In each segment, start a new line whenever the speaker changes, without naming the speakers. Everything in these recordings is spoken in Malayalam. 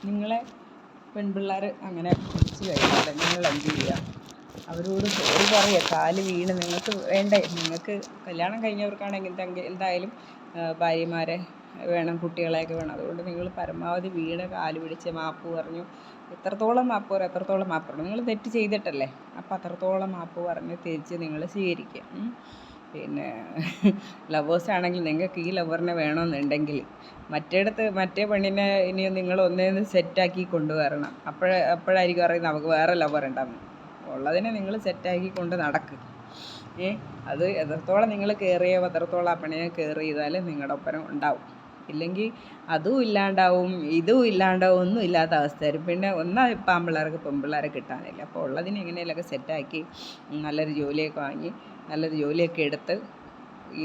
നിങ്ങളെ പെൺപിള്ളേർ അങ്ങനെ പിടിച്ച് കഴിഞ്ഞാൽ നിങ്ങൾ എന്ത് ചെയ്യുക? അവരോട് സോറി പറയുക. കാല് വീണ് നിങ്ങൾക്ക് വേണ്ടേ? നിങ്ങൾക്ക് കല്യാണം കഴിഞ്ഞവർക്കാണെങ്കിൽ എന്തായാലും ഭാര്യമാരെ വേണം, കുട്ടികളെയൊക്കെ വേണം. അതുകൊണ്ട് നിങ്ങൾ പരമാവധി വീണ് കാല് പിടിച്ച് മാപ്പ് പറഞ്ഞു. എത്രത്തോളം മാപ്പ് പറയും എത്രത്തോളം മാപ്പ് പറഞ്ഞു. നിങ്ങൾ തെറ്റ് ചെയ്തിട്ടല്ലേ, അപ്പോൾ അത്രത്തോളം മാപ്പ് പറഞ്ഞ് തിരിച്ച് നിങ്ങൾ സ്വീകരിക്കുക. പിന്നെ ലവേഴ്സാണെങ്കിൽ നിങ്ങൾക്ക് ഈ ലവറിനെ വേണമെന്നുണ്ടെങ്കിൽ മറ്റേ പെണ്ണിനെ ഇനി നിങ്ങൾ ഒന്നേന്ന് സെറ്റാക്കി കൊണ്ടുവരണം. അപ്പോഴായിരിക്കും അറിയുന്നത് നമുക്ക് വേറെ ലവർ ഉണ്ടാകും. ഉള്ളതിനെ നിങ്ങൾ സെറ്റാക്കി കൊണ്ട് നടക്ക്. അത് എത്രത്തോളം നിങ്ങൾ കെയർ ചെയ്യുമോ അത്രത്തോളം ആ പെണ്ണിനെ കെയർ ചെയ്താൽ നിങ്ങളുടെ ഒപ്പരം ഉണ്ടാവും. ഇല്ലെങ്കിൽ അതും ഇല്ലാണ്ടാവും, ഇതും ഇല്ലാണ്ടാവും, ഒന്നും ഇല്ലാത്ത അവസ്ഥ വരും. പിന്നെ ഇപ്പം ആൺപിള്ളേർക്ക് പെൺപിള്ളേരെ കിട്ടാനില്ല. അപ്പോൾ ഉള്ളതിനെ എങ്ങനെയൊക്കെ സെറ്റാക്കി നല്ലൊരു ജോലിയൊക്കെ വാങ്ങി നല്ലൊരു ജോലിയൊക്കെ എടുത്ത്,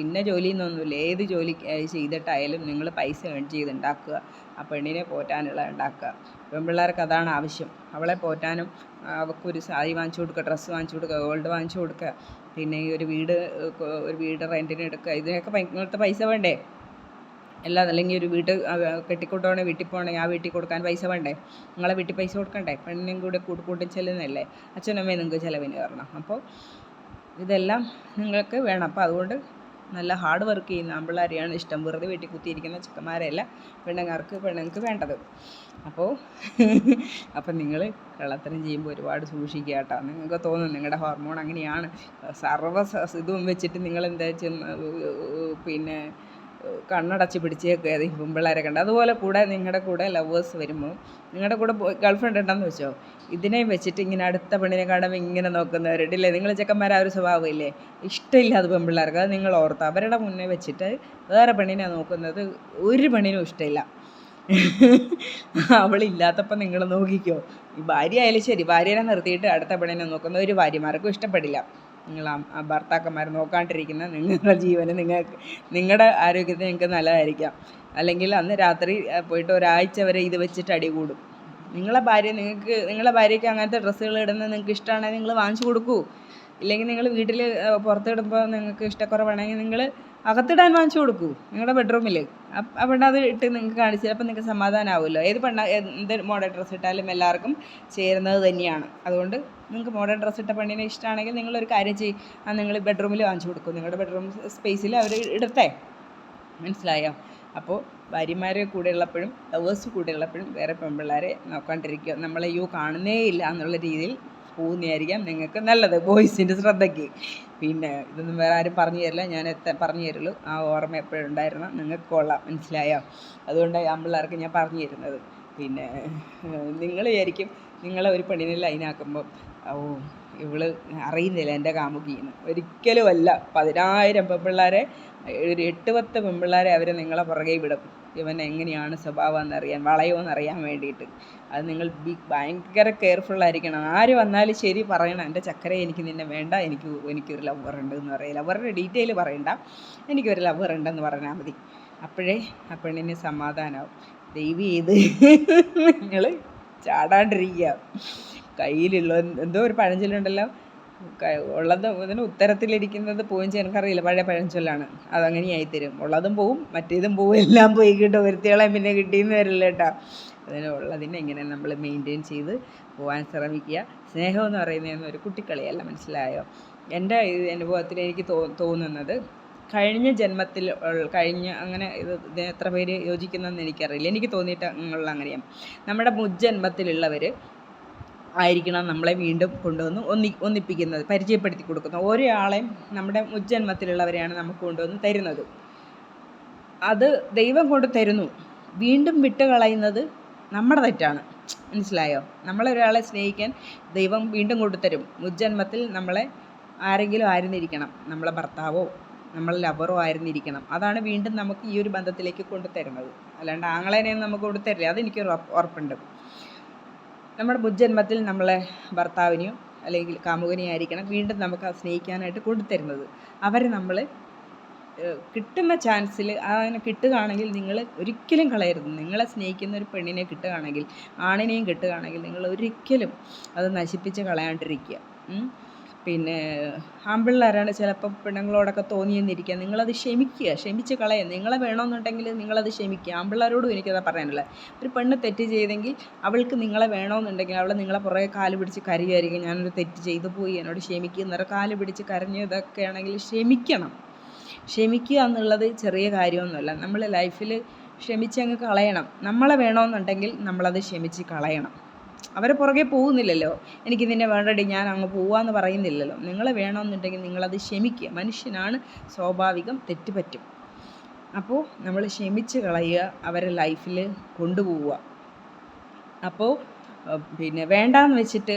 ഇന്ന ജോലി എന്നൊന്നുമില്ല, ഏത് ജോലി ചെയ്തിട്ടായാലും നിങ്ങൾ പൈസ ഏൺ ചെയ്തുണ്ടാക്കുക. ആ പെണ്ണിനെ പോറ്റാനുള്ള ഉണ്ടാക്കുക. പെൺപിള്ളേർക്ക് അതാണ് ആവശ്യം. അവളെ പോറ്റാനും അവൾക്കൊരു സാരി വാങ്ങിച്ചു കൊടുക്കുക, ഡ്രസ്സ് വാങ്ങിച്ചു കൊടുക്കുക, ഗോൾഡ് വാങ്ങിച്ചു കൊടുക്കുക, പിന്നെ ഈ ഒരു വീട് റെൻറ്റിന് എടുക്കുക. ഇതിനൊക്കെ ഇങ്ങനത്തെ പൈസ വേണ്ടേ? അല്ലെങ്കിൽ ഒരു വീട് കെട്ടിക്കൊണ്ടുപോകണേ, വീട്ടിൽ പോകണമെങ്കിൽ ആ വീട്ടിൽ കൊടുക്കാൻ പൈസ വേണ്ടേ? നിങ്ങളെ വീട്ടിൽ പൈസ കൊടുക്കണ്ടേ? പെണ്ണിനും കൂടെ കൂട്ടി ചെല്ലുന്നതല്ലേ? അച്ഛനമ്മയും നിങ്ങൾക്ക് ചിലവിന് തരണം. അപ്പോൾ ഇതെല്ലാം നിങ്ങൾക്ക് വേണം. അപ്പോൾ അതുകൊണ്ട് നല്ല ഹാർഡ് വർക്ക് ചെയ്യുന്ന ആൺപിള്ളേരെയാണ് ഇഷ്ടം. വെറുതെ വീട്ടിൽ കുത്തിയിരിക്കുന്ന ചെക്കന്മാരെയല്ല പെണ്ണുങ്ങൾക്ക് വേണ്ടത്. അപ്പോൾ നിങ്ങൾ കള്ളത്തരം ചെയ്യുമ്പോൾ ഒരുപാട് സൂക്ഷിക്കുക കേട്ടോ. നിങ്ങൾക്ക് തോന്നും നിങ്ങളുടെ ഹോർമോൺ അങ്ങനെയാണ്, ഇതും വെച്ചിട്ട് നിങ്ങളെന്താ പിന്നെ കണ്ണടച്ച് പിടിച്ചേക്കുക പെൺപിള്ളേരെ കണ്ട്. അതുപോലെ നിങ്ങളുടെ കൂടെ ലവേഴ്സ് വരുമ്പോൾ, നിങ്ങളുടെ കൂടെ ഗേൾഫ്രണ്ട് ഉണ്ടെന്ന് വെച്ചോ, ഇതിനെ വെച്ചിട്ട് ഇങ്ങനെ അടുത്ത പെണ്ണിനെ കാണുമ്പോൾ ഇങ്ങനെ നോക്കുന്നവരുണ്ടല്ലേ? നിങ്ങൾ ചെക്കന്മാർ ആ ഒരു സ്വഭാവമില്ലേ? ഇഷ്ടമില്ല അത് പെൺപിള്ളേർക്ക്. അത് നിങ്ങൾ ഓർത്ത് അവരുടെ മുന്നേ വെച്ചിട്ട് വേറെ പെണ്ണിനെ നോക്കുന്നത് ഒരു പെണ്ണിനും ഇഷ്ടമില്ല. അവളില്ലാത്തപ്പോൾ നിങ്ങൾ നോക്കിക്കോ. ഈ ഭാര്യ ആയാലും ശരി, ഭാര്യനെ നിർത്തിയിട്ട് അടുത്ത പെണ്ണിനെ നോക്കുന്ന ഒരു ഭാര്യമാർക്കും ഇഷ്ടപ്പെടില്ല. നിങ്ങൾ ആ ഭർത്താക്കന്മാർ നോക്കാണ്ടിരിക്കുന്ന നിങ്ങളുടെ ജീവന് നിങ്ങളുടെ ആരോഗ്യത്തിന് നിങ്ങൾക്ക് നല്ലതായിരിക്കാം. അല്ലെങ്കിൽ അന്ന് രാത്രി പോയിട്ട് ഒരാഴ്ച വരെ ഇത് വെച്ചിട്ട് അടി കൂടും. നിങ്ങളെ ഭാര്യയ്ക്ക് അങ്ങനത്തെ ഡ്രസ്സുകൾ ഇടുന്നത് നിങ്ങൾക്ക് ഇഷ്ടമാണെങ്കിൽ നിങ്ങൾ വാങ്ങിച്ചു കൊടുക്കൂ. ഇല്ലെങ്കിൽ നിങ്ങൾ വീട്ടിൽ പുറത്തിടുമ്പോൾ നിങ്ങൾക്ക് ഇഷ്ടക്കുറവാണെങ്കിൽ നിങ്ങൾ അകത്തിടാൻ വാങ്ങിച്ചു കൊടുക്കൂ, നിങ്ങളുടെ ബെഡ്റൂമിൽ. അപ്പോൾ അത് ഇട്ട് നിങ്ങൾക്ക് കാണിച്ചാൽ അപ്പോൾ നിങ്ങൾക്ക് സമാധാനമാവുമല്ലോ. എന്ത് മോഡേൺ ഡ്രസ്സ് ഇട്ടാലും എല്ലാവർക്കും ചേരുന്നത് തന്നെയാണ്. അതുകൊണ്ട് നിങ്ങൾക്ക് മോഡേൺ ഡ്രസ്സ് ഇട്ട പെണ്ണിനെ ഇഷ്ടമാണെങ്കിൽ നിങ്ങളൊരു കാര്യം ചെയ്യും, നിങ്ങൾ ബെഡ്റൂമിൽ വാങ്ങിച്ചു കൊടുക്കും. നിങ്ങളുടെ ബെഡ്റൂം സ്പേസിൽ അവർ ഇടട്ടെ. മനസ്സിലായോ? അപ്പോൾ ഭാര്യമാരെ കൂടെ ഉള്ളപ്പോഴും ലവേഴ്സ് കൂടെ ഉള്ളപ്പോഴും വേറെ പെൺപിള്ളേരെ നോക്കാണ്ടിരിക്കുക. നമ്മളെ കാണുന്നേ ഇല്ല എന്നുള്ള രീതിയിൽ പോകുന്നതായിരിക്കാം നിങ്ങൾക്ക് നല്ലത്, ബോയ്സിൻ്റെ ശ്രദ്ധയ്ക്ക്. പിന്നെ ഇതൊന്നും വേറെ ആരും പറഞ്ഞു തരില്ല, ഞാൻ പറഞ്ഞു തരുള്ളൂ. ആ ഓർമ്മ എപ്പോഴും ഉണ്ടായിരുന്ന നിങ്ങൾക്ക് കൊള്ളാം. മനസ്സിലായോ? അതുകൊണ്ടാണ് ആൺപിള്ളേർക്ക് ഞാൻ പറഞ്ഞു തരുന്നത്. പിന്നെ നിങ്ങൾ വിചാരിക്കും നിങ്ങളെ ഒരു പെണ്ണിനെ ലൈനാക്കുമ്പോൾ ഇവള് അറിയുന്നില്ല എൻ്റെ കാമുകിന്ന്. ഒരിക്കലും അല്ല. 10,000 പെൺപിള്ളേരെ, ഒരു 8-10 പെൺപിള്ളേരെ അവർ നിങ്ങളെ പുറകെ വിടും. ഇവൻ എങ്ങനെയാണ് സ്വഭാവം എന്നറിയാൻ, വളയുമെന്നറിയാൻ വേണ്ടിയിട്ട്. അത് നിങ്ങൾ ഭയങ്കര കെയർഫുള്ളായിരിക്കണം. ആര് വന്നാലും ശരി പറയണം, എൻ്റെ ചക്കരെ എനിക്ക് നിന്നെ വേണ്ട, എനിക്കൊരു ലവർ ഉണ്ട് എന്ന് പറയും. ലവറിൻ്റെ ഡീറ്റെയിൽ പറയണ്ട, എനിക്കൊരു ലവർ ഉണ്ടെന്ന് പറഞ്ഞാൽ മതി. അപ്പോഴേ ആ പെണ്ണിന് സമാധാനമാവും. ദയവ് ചെയ്ത് നിങ്ങൾ ചാടാണ്ടിരിക്കുക. കയ്യിലുള്ള എന്തോ ഒരു പഴഞ്ചൊല്ലുണ്ടല്ലോ, ഉള്ളത് ഇതിന് ഉത്തരത്തിലിരിക്കുന്നത് പോവും ചെയ്യാൻ. എനിക്കറിയില്ല, പഴയ പഴഞ്ചൊല്ലാണ്. അതങ്ങനെയായിത്തരും. ഉള്ളതും പോവും, മറ്റേതും പോവും, എല്ലാം പോയി കിട്ടും. ഒരുത്തികളെ പിന്നെ കിട്ടിയെന്ന് വരില്ല കേട്ടോ. ഉള്ളതിനെ ഇങ്ങനെ നമ്മൾ മെയിൻറ്റെയിൻ ചെയ്ത് പോകാൻ ശ്രമിക്കുക. സ്നേഹം എന്ന് പറയുന്നതൊന്നും ഒരു കുട്ടിക്കളിയല്ല. മനസ്സിലായോ? എൻ്റെ അനുഭവത്തിൽ എനിക്ക് തോന്നുന്നത്, കഴിഞ്ഞ ജന്മത്തിൽ അങ്ങനെ ഇതിന് എത്ര പേര് യോജിക്കുന്നതെന്ന് എനിക്കറിയില്ല. എനിക്ക് തോന്നിയിട്ട് അങ്ങനെയാണ്. നമ്മുടെ മുജ്ജന്മത്തിലുള്ളവർ ആയിരിക്കണം നമ്മളെ വീണ്ടും കൊണ്ടുവന്ന് ഒന്നിപ്പിക്കുന്നത്, പരിചയപ്പെടുത്തി കൊടുക്കുന്നത്. ഓരോ ആളെയും നമ്മുടെ മുജ്ജന്മത്തിലുള്ളവരെയാണ് നമുക്ക് കൊണ്ടുവന്ന് തരുന്നത്. അത് ദൈവം കൊണ്ട് തരുന്നു. വീണ്ടും വിട്ടുകളയുന്നത് നമ്മുടെ തെറ്റാണ്. മനസ്സിലായോ? നമ്മളൊരാളെ സ്നേഹിക്കാൻ ദൈവം വീണ്ടും കൊണ്ടുതരും. മുജ്ജന്മത്തിൽ നമ്മളെ ആരെങ്കിലും ആയിരുന്നിരിക്കണം, നമ്മളെ ഭർത്താവോ നമ്മളെ ലവറോ ആയിരുന്നിരിക്കണം. അതാണ് വീണ്ടും നമുക്ക് ഈ ഒരു ബന്ധത്തിലേക്ക് കൊണ്ടുതരുന്നത്. അല്ലാണ്ട് ആങ്ങളേനെയും നമുക്ക് കൊണ്ടുതരില്ല, അതെനിക്കൊരു ഉറപ്പുണ്ട്. നമ്മുടെ മുജ്ജന്മത്തിൽ നമ്മളെ ഭർത്താവിനെയോ അല്ലെങ്കിൽ കാമുകനെയോ ആയിരിക്കണം വീണ്ടും നമുക്ക് സ്നേഹിക്കാനായിട്ട് കൊണ്ടുതരുന്നത്. അവരെ നമ്മൾ കിട്ടുന്ന ചാൻസിൽ അങ്ങനെ കിട്ടുകയാണെങ്കിൽ നിങ്ങൾ ഒരിക്കലും കളയരുത്. നിങ്ങളെ സ്നേഹിക്കുന്ന ഒരു പെണ്ണിനെ കിട്ടുകയാണെങ്കിൽ, ആണിനെയും കിട്ടുകയാണെങ്കിൽ നിങ്ങൾ ഒരിക്കലും അത് നശിപ്പിച്ച് കളയാണ്ടിരിക്കുക. പിന്നെ ആൺപിള്ളേരാണ് ചിലപ്പം പെണ്ണുങ്ങളോടൊക്കെ തോന്നിയെന്നിരിക്കുക, നിങ്ങളത് ക്ഷമിക്കുക, ക്ഷമിച്ച് കളയുക. നിങ്ങളെ വേണമെന്നുണ്ടെങ്കിൽ നിങ്ങളത് ക്ഷമിക്കുക. ആൺപിള്ളേരോടും എനിക്കതാ പറയാനുള്ളത്. ഒരു പെണ്ണ് തെറ്റ് ചെയ്തെങ്കിൽ അവൾക്ക് നിങ്ങളെ വേണമെന്നുണ്ടെങ്കിൽ അവൾ നിങ്ങളെ പുറകെ കാല് പിടിച്ച് കരയുമായിരിക്കും, ഞാനൊരു തെറ്റ് ചെയ്തു പോയി എന്നോട് ക്ഷമിക്കുക എന്നൊരു കാല് പിടിച്ച് കരഞ്ഞതൊക്കെ ആണെങ്കിൽ ക്ഷമിക്കണം. ക്ഷമിക്കുക എന്നുള്ളത് ചെറിയ കാര്യമൊന്നുമല്ല. നമ്മൾ ലൈഫിൽ ക്ഷമിച്ചങ്ങ് കളയണം. നമ്മളെ വേണമെന്നുണ്ടെങ്കിൽ നമ്മളത് ക്ഷമിച്ച് കളയണം. അവരെ പുറകെ പോകുന്നില്ലല്ലോ, എനിക്ക് നിന്നെ വേണ്ടടി ഞാൻ അങ്ങ് പോവാന്ന് പറയുന്നില്ലല്ലോ. നിങ്ങളെ വേണമെന്നുണ്ടെങ്കിൽ നിങ്ങളത് ക്ഷമിക്കുക. മനുഷ്യനാണ്, സ്വാഭാവികം, തെറ്റ് പറ്റും. അപ്പോൾ നമ്മൾ ക്ഷമിച്ച് കളയുക, അവരെ ലൈഫിൽ കൊണ്ടുപോവുക. അപ്പോൾ പിന്നെ വേണ്ടാന്ന് വെച്ചിട്ട്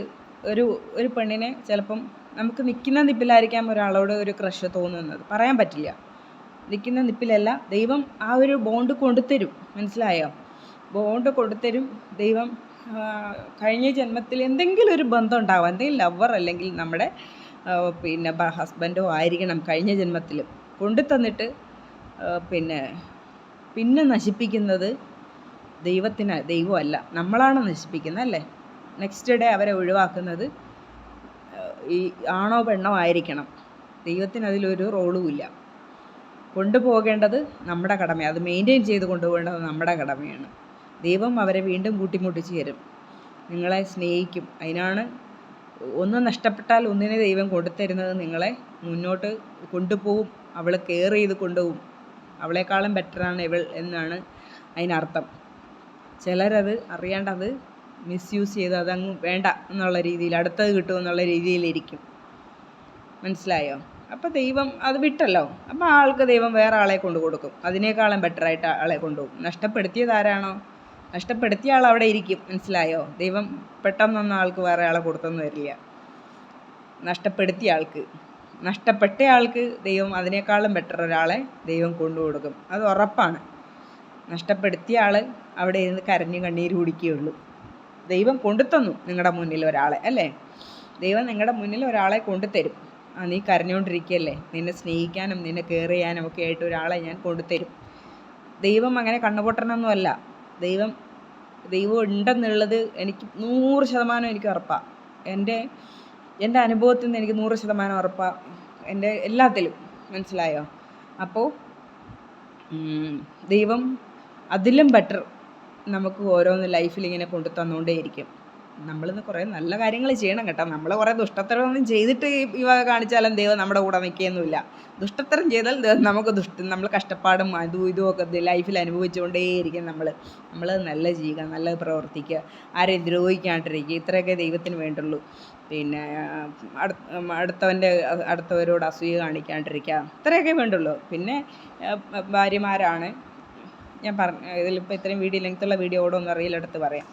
ഒരു പെണ്ണിനെ ചിലപ്പം നമുക്ക് നിൽക്കുന്ന നിപ്പിലായിരിക്കാം ഒരാളോട് ഒരു ക്രഷ് തോന്നുന്നത്, പറയാൻ പറ്റില്ല. നിൽക്കുന്ന നിപ്പിലല്ല, ദൈവം ആ ഒരു ബോണ്ട് കൊണ്ടുതരും. മനസ്സിലായോ? ബോണ്ട് കൊണ്ടുതരും ദൈവം. കഴിഞ്ഞ ജന്മത്തിൽ എന്തെങ്കിലും ഒരു ബന്ധം ഉണ്ടാവും, എന്തെങ്കിലും ലവർ അല്ലെങ്കിൽ നമ്മുടെ പിന്നെ ഹസ്ബൻഡോ ആയിരിക്കണം കഴിഞ്ഞ ജന്മത്തിൽ കൊണ്ടുതന്നിട്ട് പിന്നെ നശിപ്പിക്കുന്നത് ദൈവമല്ല, നമ്മളാണ് നശിപ്പിക്കുന്നത് അല്ലേ. നെക്സ്റ്റ് ഡേ അവരെ ഒഴിവാക്കുന്നത് ഈ ആണോ പെണ്ണോ ആയിരിക്കണം. ദൈവത്തിന് അതിലൊരു റോളുമില്ല. കൊണ്ടുപോകേണ്ടത് നമ്മുടെ കടമയാണ്, അത് മെയിൻറ്റെയിൻ ചെയ്ത് കൊണ്ടുപോകേണ്ടത് നമ്മുടെ കടമയാണ്. ദൈവം അവരെ വീണ്ടും കൂട്ടിമുട്ടിച്ച് തരും, നിങ്ങളെ സ്നേഹിക്കും. അതിനാണ് ഒന്ന് നഷ്ടപ്പെട്ടാൽ ഒന്നിനെ ദൈവം കൊണ്ടുതരുന്നത്, നിങ്ങളെ മുന്നോട്ട് കൊണ്ടുപോകും. അവൾ കെയർ ചെയ്ത് കൊണ്ടുപോകും. അവളെക്കാളും ബെറ്ററാണ് ഇവൾ എന്നാണ് അതിനർത്ഥം. ചിലരത് അറിയാണ്ടത് മിസ്യൂസ് ചെയ്ത് അതങ്ങ് വേണ്ട എന്നുള്ള രീതിയിൽ, അടുത്തത് കിട്ടുമെന്നുള്ള രീതിയിലിരിക്കും. മനസ്സിലായോ? അപ്പോൾ ദൈവം അത് വിട്ടല്ലോ, അപ്പോൾ ആൾക്ക് ദൈവം വേറെ ആളെ കൊണ്ടു കൊടുക്കും, അതിനേക്കാളും ബെറ്ററായിട്ട് ആളെ കൊണ്ടുപോകും. നഷ്ടപ്പെടുത്തിയത് ആരാണോ, നഷ്ടപ്പെടുത്തിയ ആൾ അവിടെ ഇരിക്കും. മനസ്സിലായോ? ദൈവം പെട്ടെന്നൊന്നും ആൾക്ക് വേറെ ആളെ കൊടുത്തൊന്നും വരില്ല. നഷ്ടപ്പെട്ട ആൾക്ക് ദൈവം അതിനേക്കാളും ബെറ്റർ ഒരാളെ ദൈവം കൊണ്ടു കൊടുക്കും, അത് ഉറപ്പാണ്. നഷ്ടപ്പെടുത്തിയ ആൾ അവിടെ ഇരുന്ന് കരഞ്ഞ് കണ്ണീര് കുടിക്കുകയുള്ളൂ. ദൈവം കൊണ്ടുതന്നു നിങ്ങളുടെ മുന്നിൽ ഒരാളെ, അല്ലേ? ദൈവം നിങ്ങളുടെ മുന്നിൽ ഒരാളെ കൊണ്ടുതരും. നീ കരഞ്ഞുകൊണ്ടിരിക്കുകയല്ലേ, നിന്നെ സ്നേഹിക്കാനും നിന്നെ കെയർ ചെയ്യാനും ഒക്കെ ആയിട്ട് ഒരാളെ ഞാൻ കൊണ്ടുതരും. ദൈവം അങ്ങനെ കണ്ണുപൊട്ടനൊന്നും അല്ല. ദൈവം ഉണ്ടെന്നുള്ളത് എനിക്ക് 100% എനിക്ക് ഉറപ്പാണ്. എൻ്റെ അനുഭവത്തിൽ നിന്ന് എനിക്ക് 100% ഉറപ്പാണ്, എൻ്റെ എല്ലാത്തിലും. മനസ്സിലായോ? അപ്പോൾ ദൈവം അതിലും ബെറ്റർ നമുക്ക് ഓരോന്ന് ലൈഫിൽ ഇങ്ങനെ കൊണ്ടു തന്നുകൊണ്ടേയിരിക്കും. നമ്മളിന്ന് കുറേ നല്ല കാര്യങ്ങൾ ചെയ്യണം കേട്ടോ. നമ്മൾ കുറേ ദുഷ്ടത്തരമൊന്നും ചെയ്തിട്ട് ഇവ കാണിച്ചാലും ദൈവം നമ്മുടെ കൂടെ നിൽക്കുകയൊന്നുമില്ല. ദുഷ്ടത്തരം ചെയ്താൽ നമുക്ക് നമ്മൾ കഷ്ടപ്പാടും ഇതും ഒക്കെ ലൈഫിൽ അനുഭവിച്ചുകൊണ്ടേയിരിക്കും. നമ്മൾ നല്ല ചെയ്യുക, നല്ലത് പ്രവർത്തിക്കുക, ആരെയും ദ്രോഹിക്കാണ്ടിരിക്കുക, ഇത്രയൊക്കെ ദൈവത്തിന് വേണ്ടുള്ളൂ. പിന്നെ അടുത്തവരോട് അസൂയ കാണിക്കാണ്ടിരിക്കുക, ഇത്രയൊക്കെ വേണ്ടുള്ളൂ. പിന്നെ ഭാര്യമാരാണ് ഞാൻ ഇതിലിപ്പോൾ ഇത്രയും ലെങ്ത്തുള്ള വീഡിയോ ഓടൊന്നും അറിയില്ലെടുത്ത് പറയാം.